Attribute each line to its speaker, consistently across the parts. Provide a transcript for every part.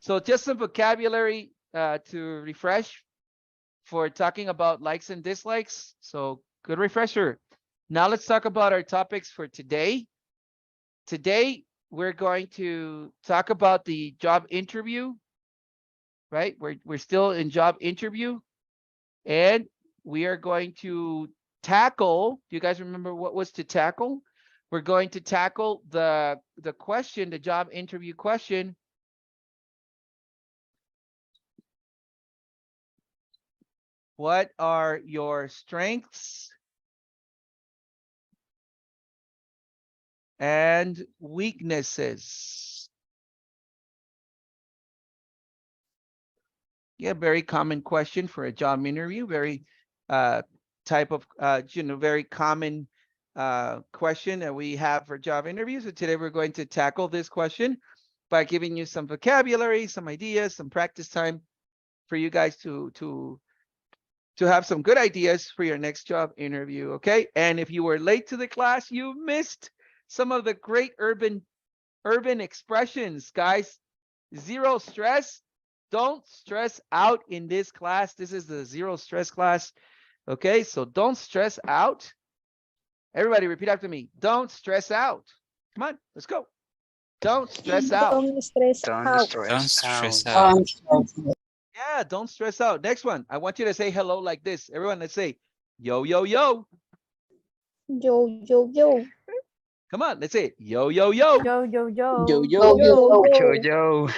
Speaker 1: So just some vocabulary to refresh for talking about likes and dislikes. So good refresher. Now let's talk about our topics for today. Today, we're going to talk about the job interview, right? We're still in job interview, and we are going to tackle, do you guys remember what was to tackle? We're going to tackle the question, the job interview question. What are your strengths and weaknesses? Yeah, very common question for a job interview. Very type of very common question that we have for job interviews. So today we're going to tackle this question by giving you some vocabulary, some ideas, some practice time for you guys to have some good ideas for your next job interview. Okay, and if you were late to the class, you missed some of the great urban expressions, guys. Zero stress. Don't stress out in this class. This is the zero stress class. Okay, so don't stress out. Everybody repeat after me. Don't stress out. Come on, let's go. Don't stress out.
Speaker 2: Don't stress
Speaker 3: Don't
Speaker 2: out.
Speaker 3: stress
Speaker 4: stress
Speaker 3: out.
Speaker 4: out.
Speaker 1: Yeah, don't stress out. Next one. I want you to say hello like this. Everyone, let's say yo, yo, yo.
Speaker 2: Yo, yo, yo.
Speaker 1: Come on, let's say it. Yo, yo, yo.
Speaker 5: Yo, yo, yo.
Speaker 4: Yo,
Speaker 2: Yo,
Speaker 4: yo,
Speaker 3: Yo,
Speaker 2: yo.
Speaker 3: yo.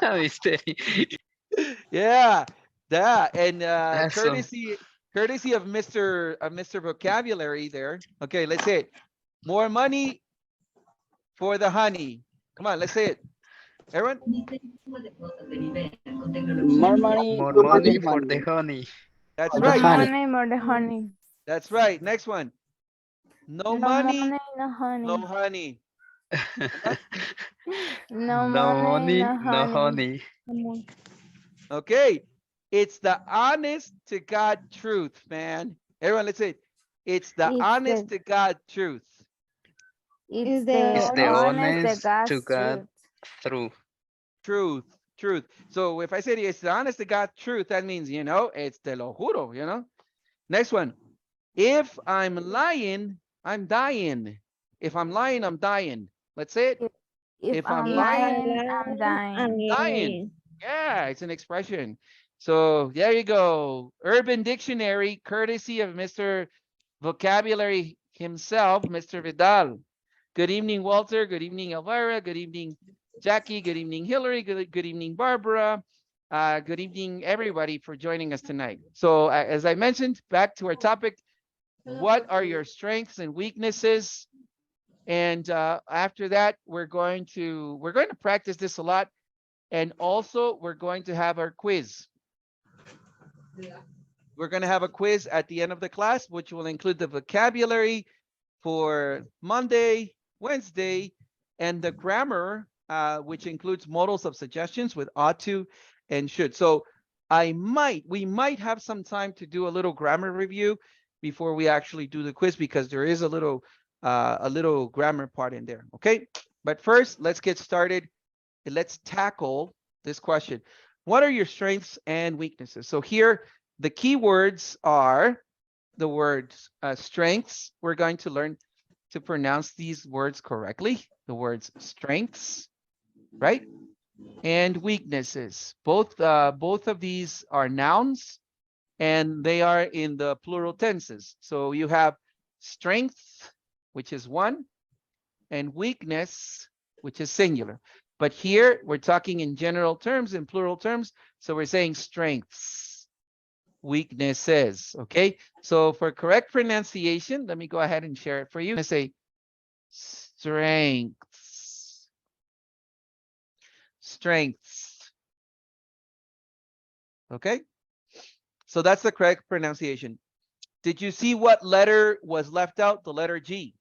Speaker 3: ¿Viste?
Speaker 1: Yeah, that and
Speaker 3: Eso.
Speaker 1: courtesy of Mr. Vocabulary there. Okay, let's say it. More money for the honey. Come on, let's say it. Everyone.
Speaker 4: More money,
Speaker 3: More
Speaker 4: for
Speaker 3: money
Speaker 4: the
Speaker 3: for
Speaker 4: honey.
Speaker 3: the honey.
Speaker 1: That's
Speaker 4: For the
Speaker 1: right.
Speaker 4: honey.
Speaker 5: Money, more the honey.
Speaker 1: That's right. Next one. No
Speaker 5: No
Speaker 1: money,
Speaker 5: no honey.
Speaker 1: no honey.
Speaker 5: No
Speaker 3: No
Speaker 5: money,
Speaker 3: money,
Speaker 5: no
Speaker 3: no
Speaker 5: honey.
Speaker 3: honey.
Speaker 1: Okay. It's the honest to God truth, man. Everyone, let's say it. It's the
Speaker 5: It's
Speaker 1: honest
Speaker 5: the-
Speaker 1: to God truth.
Speaker 5: It's
Speaker 3: It's
Speaker 5: the
Speaker 3: the
Speaker 5: honest,
Speaker 3: honest
Speaker 5: the God's
Speaker 3: to God
Speaker 5: truth.
Speaker 3: through.
Speaker 1: Truth. So if I say to you, it's the honest to God truth, that means, it's te lo juro, Next one. If I'm lying, I'm dying. If I'm lying, I'm dying. Let's say it.
Speaker 5: If
Speaker 1: I'm
Speaker 5: I'm
Speaker 1: lying,
Speaker 5: lying, I'm dying.
Speaker 1: dying. Yeah, it's an expression. So there you go. Urban Dictionary, courtesy of Mr. Vocabulary himself, Mr. Vidal. Good evening, Walter. Good evening, Elvira. Good evening, Jackie. Good evening, Hillary. Good evening, Barbara. Good evening, everybody, for joining us tonight. So as I mentioned, back to our topic, what are your strengths and weaknesses? And after that, we're going to practice this a lot. And also, we're going to have our quiz. We're going to have a quiz at the end of the class, which will include the vocabulary for Monday, Wednesday, and the grammar, which includes modals of suggestions with ought to and should. So we might have some time to do a little grammar review before we actually do the quiz, because there is a little grammar part in there. Okay, but first, let's get started. Let's tackle this question. What are your strengths and weaknesses? So here, the key words are the words strengths. We're going to learn to pronounce these words correctly. The words strengths, right? And weaknesses. Both of these are nouns, and they are in the plural tenses. So you have strength, which is one, and weakness, which is singular. But here we're talking in general terms, in plural terms. So we're saying strengths, weaknesses. Okay. So for correct pronunciation, let me go ahead and share it for you. I say strengths, strengths. Okay. So that's the correct pronunciation. Did you see what letter was left out? The letter G.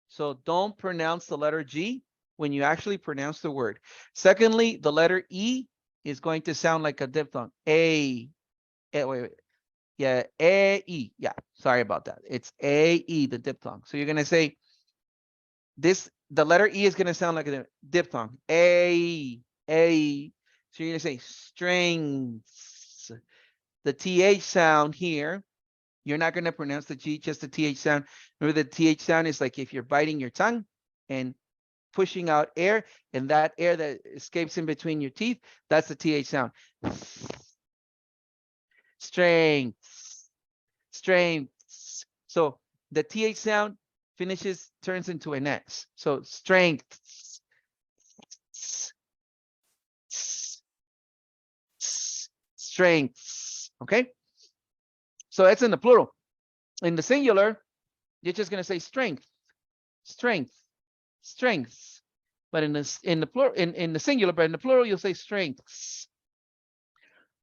Speaker 1: So don't pronounce the letter G when you actually pronounce the word. Secondly, the letter E is going to sound like a diphthong. Wait. Yeah, A-E. Yeah, sorry about that. It's A-E, the diphthong. So you're going to say this, the letter E is going to sound like a diphthong. A-E. A. So you're gonna say strengths. The TH sound here, you're not gonna pronounce the G, just the TH sound. Remember the TH sound is like if you're biting your tongue and pushing out air, and that air that escapes in between your teeth, that's the TH sound. Strengths, strengths. So the TH sound finishes, turns into an S. So strengths. Strengths, okay? So that's in the plural. In the singular, you're just gonna say strength, strength, strengths. But in the plural, in the singular, but in the plural, you'll say strengths.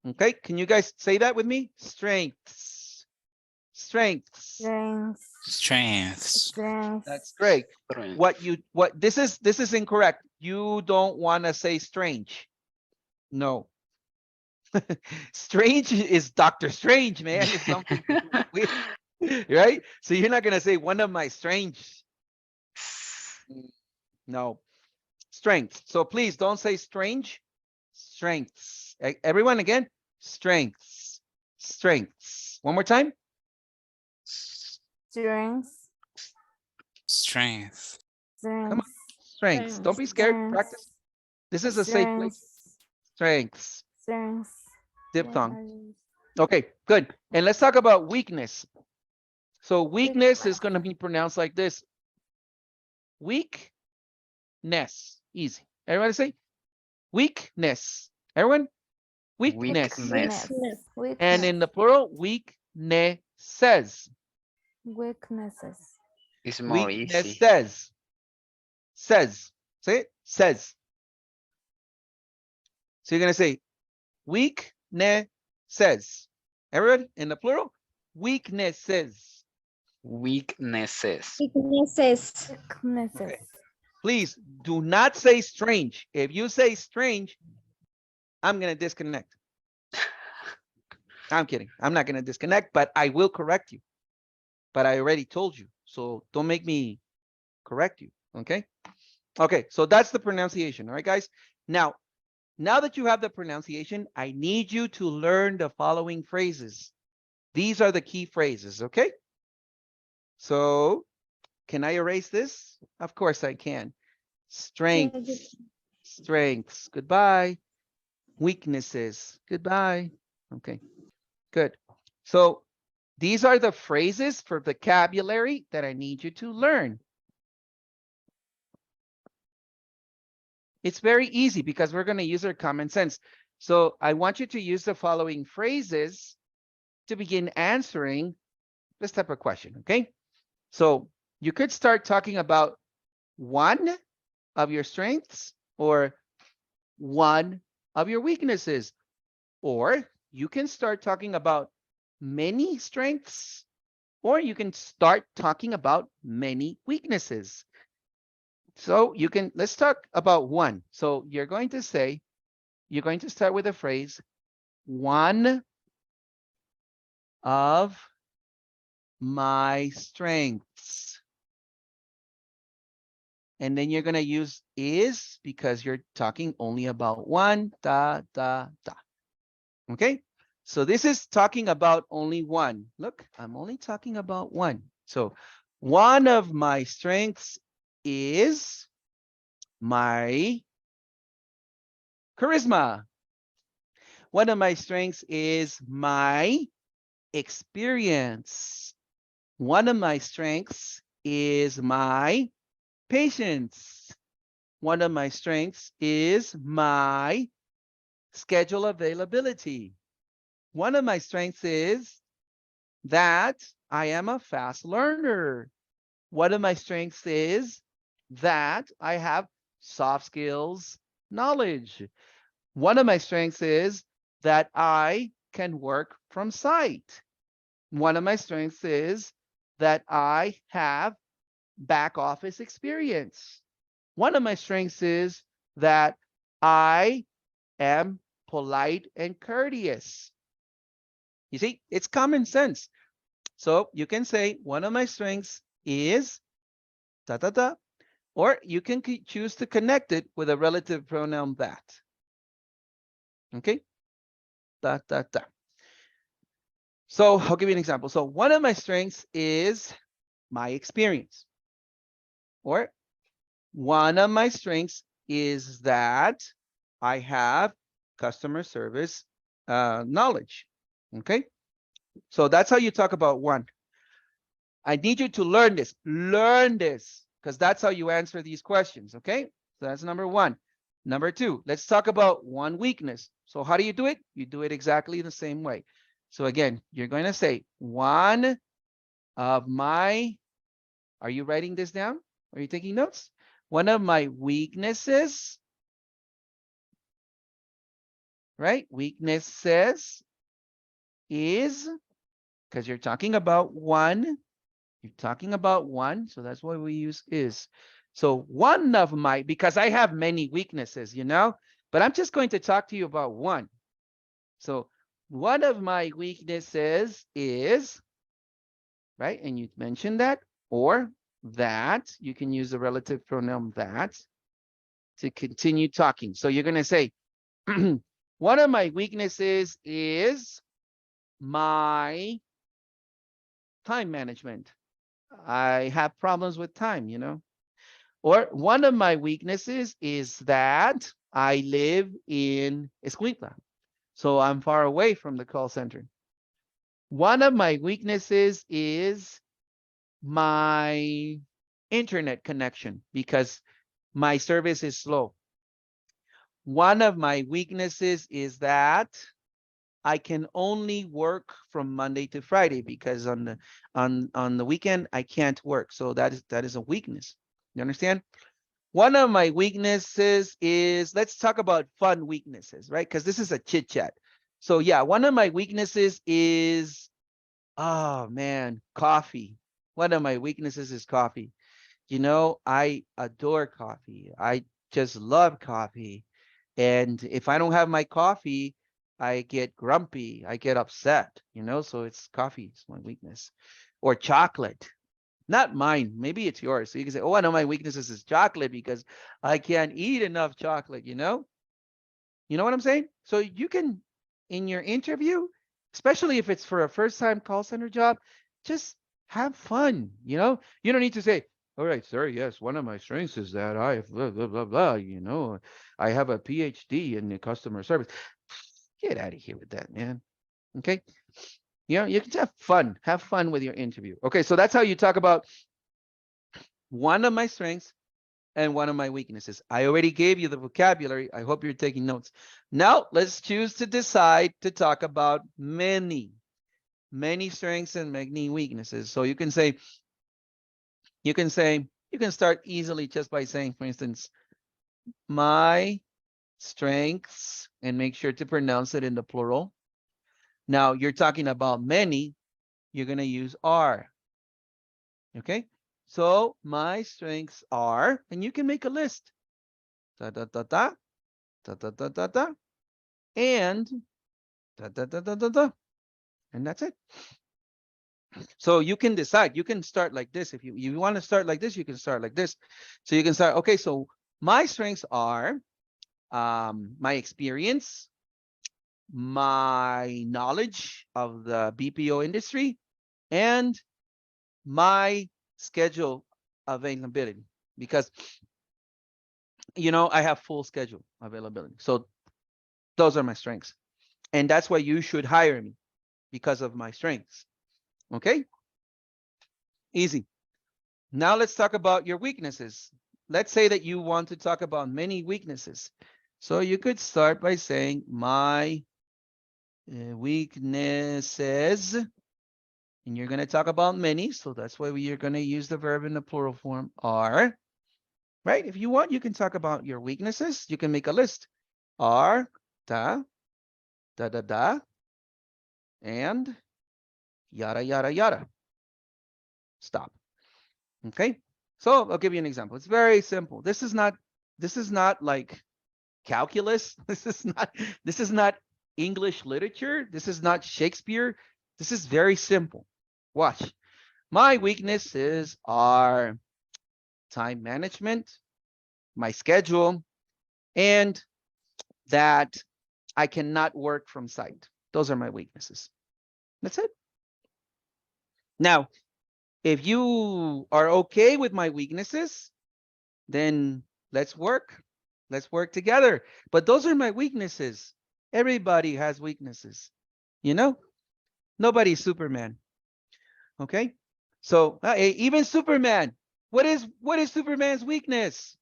Speaker 1: Okay, can you guys say that with me? Strengths, strengths.
Speaker 5: Strength.
Speaker 4: Strengths.
Speaker 5: Strength.
Speaker 1: That's great.
Speaker 3: Strength.
Speaker 1: This is incorrect. You don't want to say strange. No. Strange is Dr. Strange, man. It's something weird, right? So you're not gonna say one of my strange. No. Strength. So please don't say strange. Strengths. Everyone again. Strengths. Strengths. One more time.
Speaker 5: Strength.
Speaker 4: Strength.
Speaker 1: Come on. Strengths. Don't be scared. Practice. This is a safe place. Strengths.
Speaker 5: Strength.
Speaker 1: Diphthong. Okay, good. And let's talk about weakness. So weakness is going to be pronounced like this. Weakness. Easy. Everybody say weakness. Everyone? Weakness.
Speaker 3: Weakness.
Speaker 1: And in the plural, weaknesses.
Speaker 5: Weaknesses.
Speaker 3: It's more easy.
Speaker 1: Weaknesses. Says. Say it. Says. So you're going to say weaknesses. Everyone? In the plural, weaknesses.
Speaker 3: Weaknesses.
Speaker 2: Weaknesses.
Speaker 5: Weaknesses.
Speaker 1: Okay. Please do not say strange. If you say strange, I'm going to disconnect. I'm kidding. I'm not going to disconnect, but I will correct you. But I already told you. So don't make me correct you. Okay. Okay. So that's the pronunciation. All right, guys. Now that you have the pronunciation, I need you to learn the following phrases. These are the key phrases. Okay. So can I erase this? Of course I can. Strengths. Strengths. Goodbye. Weaknesses. Goodbye. Okay, good. So these are the phrases for vocabulary that I need you to learn. It's very easy because we're going to use our common sense. So I want you to use the following phrases to begin answering this type of question, okay? So you could start talking about one of your strengths or one of your weaknesses, or you can start talking about many strengths, or you can start talking about many weaknesses. So you can, let's talk about one. So you're going to say, you're going to start with the phrase, one of my strengths. And then you're going to use is because you're talking only about one, Okay. So this is talking about only one. Look, I'm only talking about one. So one of my strengths is my charisma. One of my strengths is my experience. One of my strengths is my patience. One of my strengths is my schedule availability. One of my strengths is that I am a fast learner. One of my strengths is that I have soft skills knowledge. One of my strengths is that I can work from site. One of my strengths is that I have back office experience. One of my strengths is that I am polite and courteous. You see, it's common sense. So you can say one of my strengths is or you can choose to connect it with a relative pronoun that. Okay. So I'll give you an example. So one of my strengths is my experience. Or one of my strengths is that I have customer service knowledge. Okay. So that's how you talk about one. I need you to learn this, because that's how you answer these questions. Okay. So that's number one. Number two, let's talk about one weakness. So how do you do it? You do it exactly the same way. So again, you're going to say one of my, are you writing this down? Are you taking notes? One of my weaknesses, right? Weaknesses is, because you're talking about one. You're talking about one, so that's why we use is. So one of my, because I have many weaknesses, you know, but I'm just going to talk to you about one. So one of my weaknesses is, right? And you mentioned that, or that, you can use the relative pronoun that to continue talking. So you're going to say, one of my weaknesses is my time management. I have problems with time, you know. Or one of my weaknesses is that I live in 𝐓𝐞𝐥𝐥, so I'm far away from the call center. One of my weaknesses is my internet connection because my service is slow. One of my weaknesses is that I can only work from Monday to Friday because on the weekend I can't work. So that is a weakness. You understand? One of my weaknesses is, let's talk about fun weaknesses, right? Because this is a chit chat. So yeah, one of my weaknesses is, oh man, coffee. One of my weaknesses is coffee. You know, I adore coffee. I just love coffee. And if I don't have my coffee, I get grumpy. I get upset, you know, so it's coffee. It's my weakness. Or chocolate. Not mine. Maybe it's yours. So you can say, oh, I know my weaknesses is chocolate because I can't eat enough chocolate, you know? You know what I'm saying? So you can, in your interview, especially if it's for a first-time call center job, just have fun, you know? You don't need to say, all right, sir, yes, one of my strengths is that I have blah, blah, blah, blah, you know, I have a PhD in the customer service. Get out of here with that, man. Okay? You know, you can have fun with your interview. Okay, so that's how you talk about one of my strengths and one of my weaknesses. I already gave you the vocabulary. I hope you're taking notes. Now let's choose to decide to talk about many strengths and many weaknesses. So you can start easily just by saying, for instance, my strengths, and make sure to pronounce it in the plural. Now you're talking about many, you're going to use are. Okay, so my strengths are, and you can make a list. Da da da da da da da da da, and da da da da da da, and that's it. So you can decide. You can start like this. If you want to start like this, you can start like this. So you can start. Okay, so my strengths are my experience, my knowledge of the BPO industry, and my schedule availability, because you know I have full schedule availability. So those are my strengths, and that's why you should hire me, because of my strengths. Okay, easy. Now let's talk about your weaknesses. Let's say that you want to talk about many weaknesses. So you could start by saying my weaknesses, and you're going to talk about many. So that's why you're going to use the verb in the plural form are, right? If you want, you can talk about your weaknesses. You can make a list. Are, da, da, da, da, and yada, yada, yada. Stop. Okay. So I'll give you an example. It's very simple. This is not like calculus. This is not English literature. This is not Shakespeare. This is very simple. Watch. My weaknesses are time management, my schedule, and that I cannot work from site. Those are my weaknesses. That's it. Now, if you are okay with my weaknesses, then let's work. Let's work together. But those are my weaknesses. Everybody has weaknesses. You know, nobody's Superman. Okay. So even Superman, what is Superman's weakness?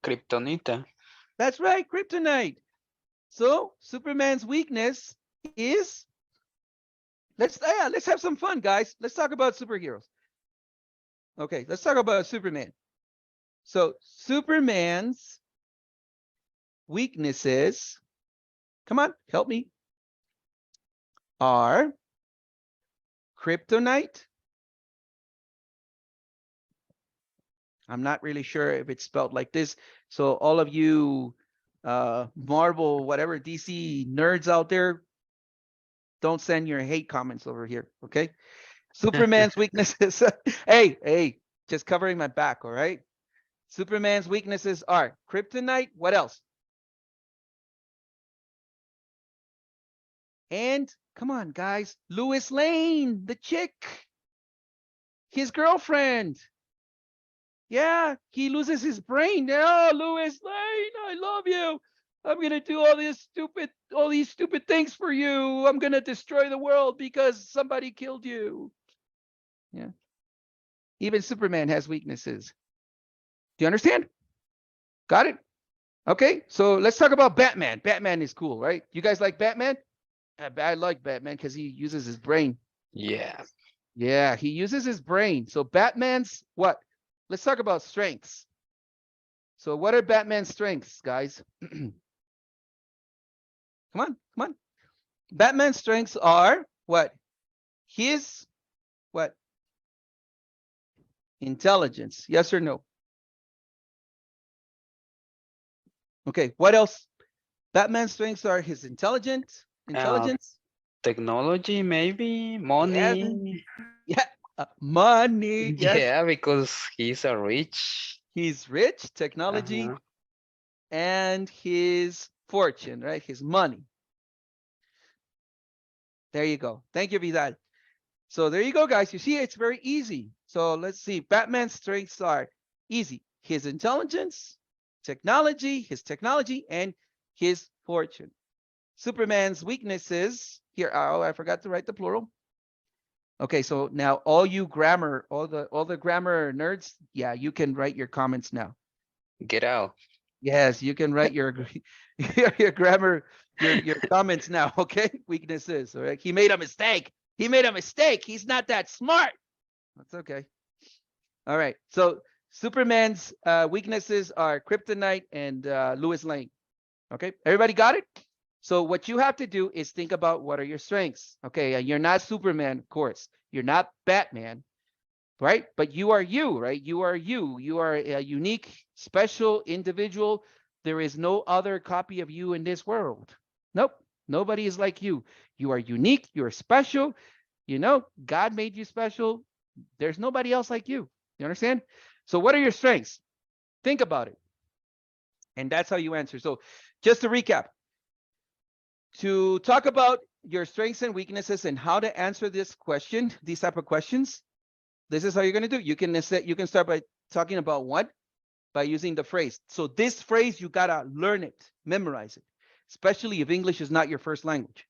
Speaker 3: Kryptonita.
Speaker 1: That's right, kryptonite. So Superman's weakness is, let's have some fun, guys. Let's talk about superheroes. Okay, let's talk about Superman. So Superman's weaknesses, come on, help me, are kryptonite. I'm not really sure if it's spelled like this. So all of you Marvel, whatever DC nerds out there, don't send your hate comments over here, okay? Superman's weaknesses. Hey, just covering my back, all right? Superman's weaknesses are kryptonite. What else? And come on, guys, Lois Lane, the chick, his girlfriend. Yeah, he loses his brain. Oh, Lois Lane, I love you. I'm gonna do all these stupid things for you. I'm gonna destroy the world because somebody killed you. Yeah. Even Superman has weaknesses. Do you understand? Got it? Okay, so let's talk about Batman. Batman is cool, right? You guys like Batman? I like Batman because he uses his brain.
Speaker 3: Yeah.
Speaker 1: Yeah, he uses his brain. So Batman's what? Let's talk about strengths. So what are Batman's strengths, guys? Come on. Batman's strengths are what? His what? Intelligence. Yes or no? Okay, what else? Batman's strengths are his intelligence.
Speaker 3: Technology, maybe money.
Speaker 1: Yeah, money. Yes.
Speaker 3: Yeah, because he's a rich.
Speaker 1: He's rich, technology, and his fortune, right? His money. There you go. Thank you, Vidal. So there you go, guys. You see, it's very easy. So let's see. Batman's strengths are easy. His intelligence, his technology, and his fortune. Superman's weaknesses here. Oh, I forgot to write the plural. Okay, so now all you grammar, all the grammar nerds, yeah, you can write your comments now.
Speaker 3: Get out.
Speaker 1: Yes, you can write your your grammar, your comments now. Okay, weaknesses. All right, he made a mistake. He's not that smart. That's okay. All right, so Superman's weaknesses are kryptonite and Lois Lane. Okay, everybody got it? So what you have to do is think about what are your strengths. Okay, and you're not Superman, of course. You're not Batman, right? But you are you, right? You are you. You are a unique, special individual. There is no other copy of you in this world. Nope, nobody is like you. You are unique. You're special. You know, God made you special. There's nobody else like you. You understand? So what are your strengths? Think about it. And that's how you answer. So just to recap, to talk about your strengths and weaknesses and how to answer this question, these type of questions, this is how you're going to do. You can start by talking about what? By using the phrase. So this phrase, you got to learn it, memorize it, especially if English is not your first language.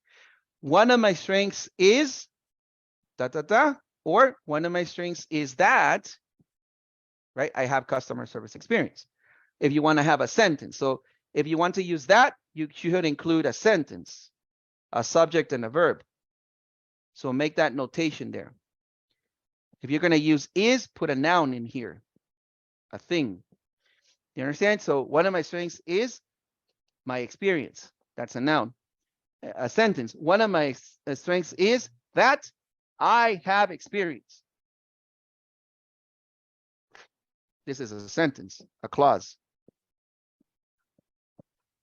Speaker 1: One of my strengths is or one of my strengths is that, right? I have customer service experience. If you want to have a sentence. So if you want to use that, you should include a sentence, a subject and a verb. So make that notation there. If you're going to use is, put a noun in here, a thing. You understand? So one of my strengths is my experience. That's a noun. A sentence. One of my strengths is that I have experience. This is a sentence, a clause.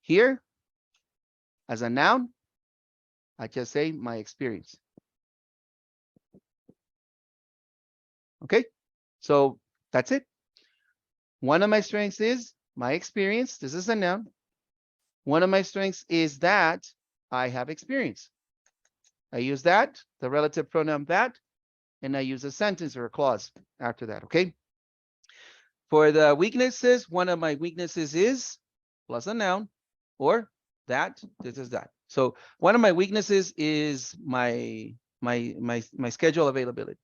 Speaker 1: Here, as a noun, I just say my experience. Okay, so that's it. One of my strengths is my experience. This is a noun. One of my strengths is that I have experience. I use that, the relative pronoun that, and I use a sentence or a clause after that, okay? For the weaknesses, one of my weaknesses is plus a noun, or that, this is that. So one of my weaknesses is my schedule availability.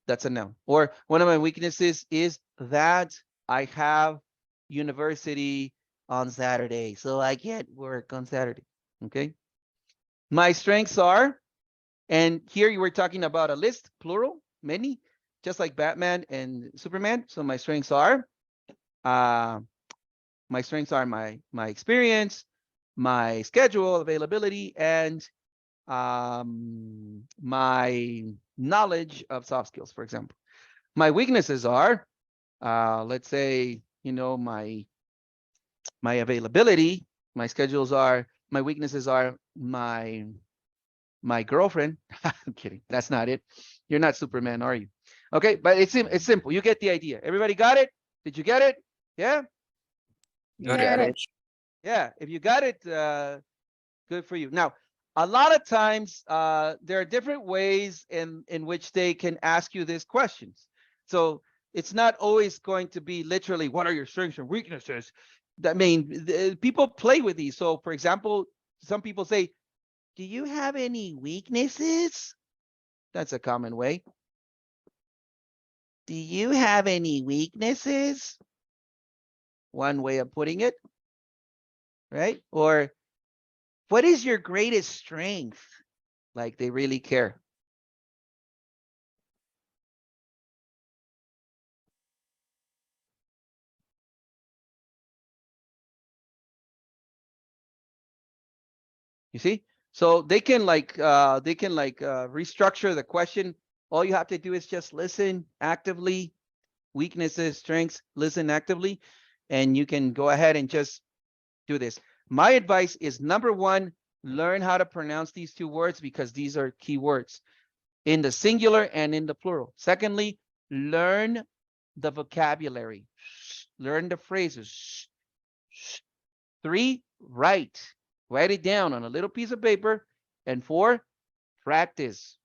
Speaker 1: That's a noun. Or one of my weaknesses is that I have university on Saturday, so I can't work on Saturday, okay? My strengths are, and here you were talking about a list, plural, many, just like Batman and Superman. So my strengths are my experience, my schedule availability, and my knowledge of soft skills, for example. My weaknesses are, let's say, you know, my availability, my schedules are, my weaknesses are my girlfriend. I'm kidding. That's not it. You're not Superman, are you? Okay, but it's simple. You get the idea. Everybody got it? Did you get it? Yeah?
Speaker 3: Got
Speaker 2: Got
Speaker 3: it.
Speaker 2: it.
Speaker 1: Yeah, if you got it, good for you. Now, a lot of times, there are different ways in which they can ask you these questions. So it's not always going to be literally, what are your strengths and weaknesses? I mean, people play with these. So for example, some people say, do you have any weaknesses? That's a common way. Do you have any weaknesses? One way of putting it, right? Or what is your greatest strength? Like they really care. You see? So they can restructure the question. All you have to do is just listen actively, weaknesses, strengths, listen actively, and you can go ahead and just do this. My advice is, number one, learn how to pronounce these two words because these are key words in the singular and in the plural. Secondly, learn the vocabulary, learn the phrases. 3, write it down on a little piece of paper. And 4, practice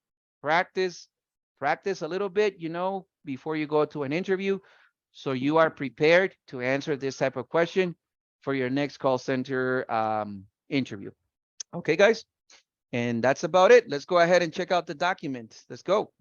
Speaker 1: a little bit, you know, before you go to an interview, so you are prepared to answer this type of question for your next call center interview. Okay, guys, and that's about it. Let's go ahead and check out the document. Let's go.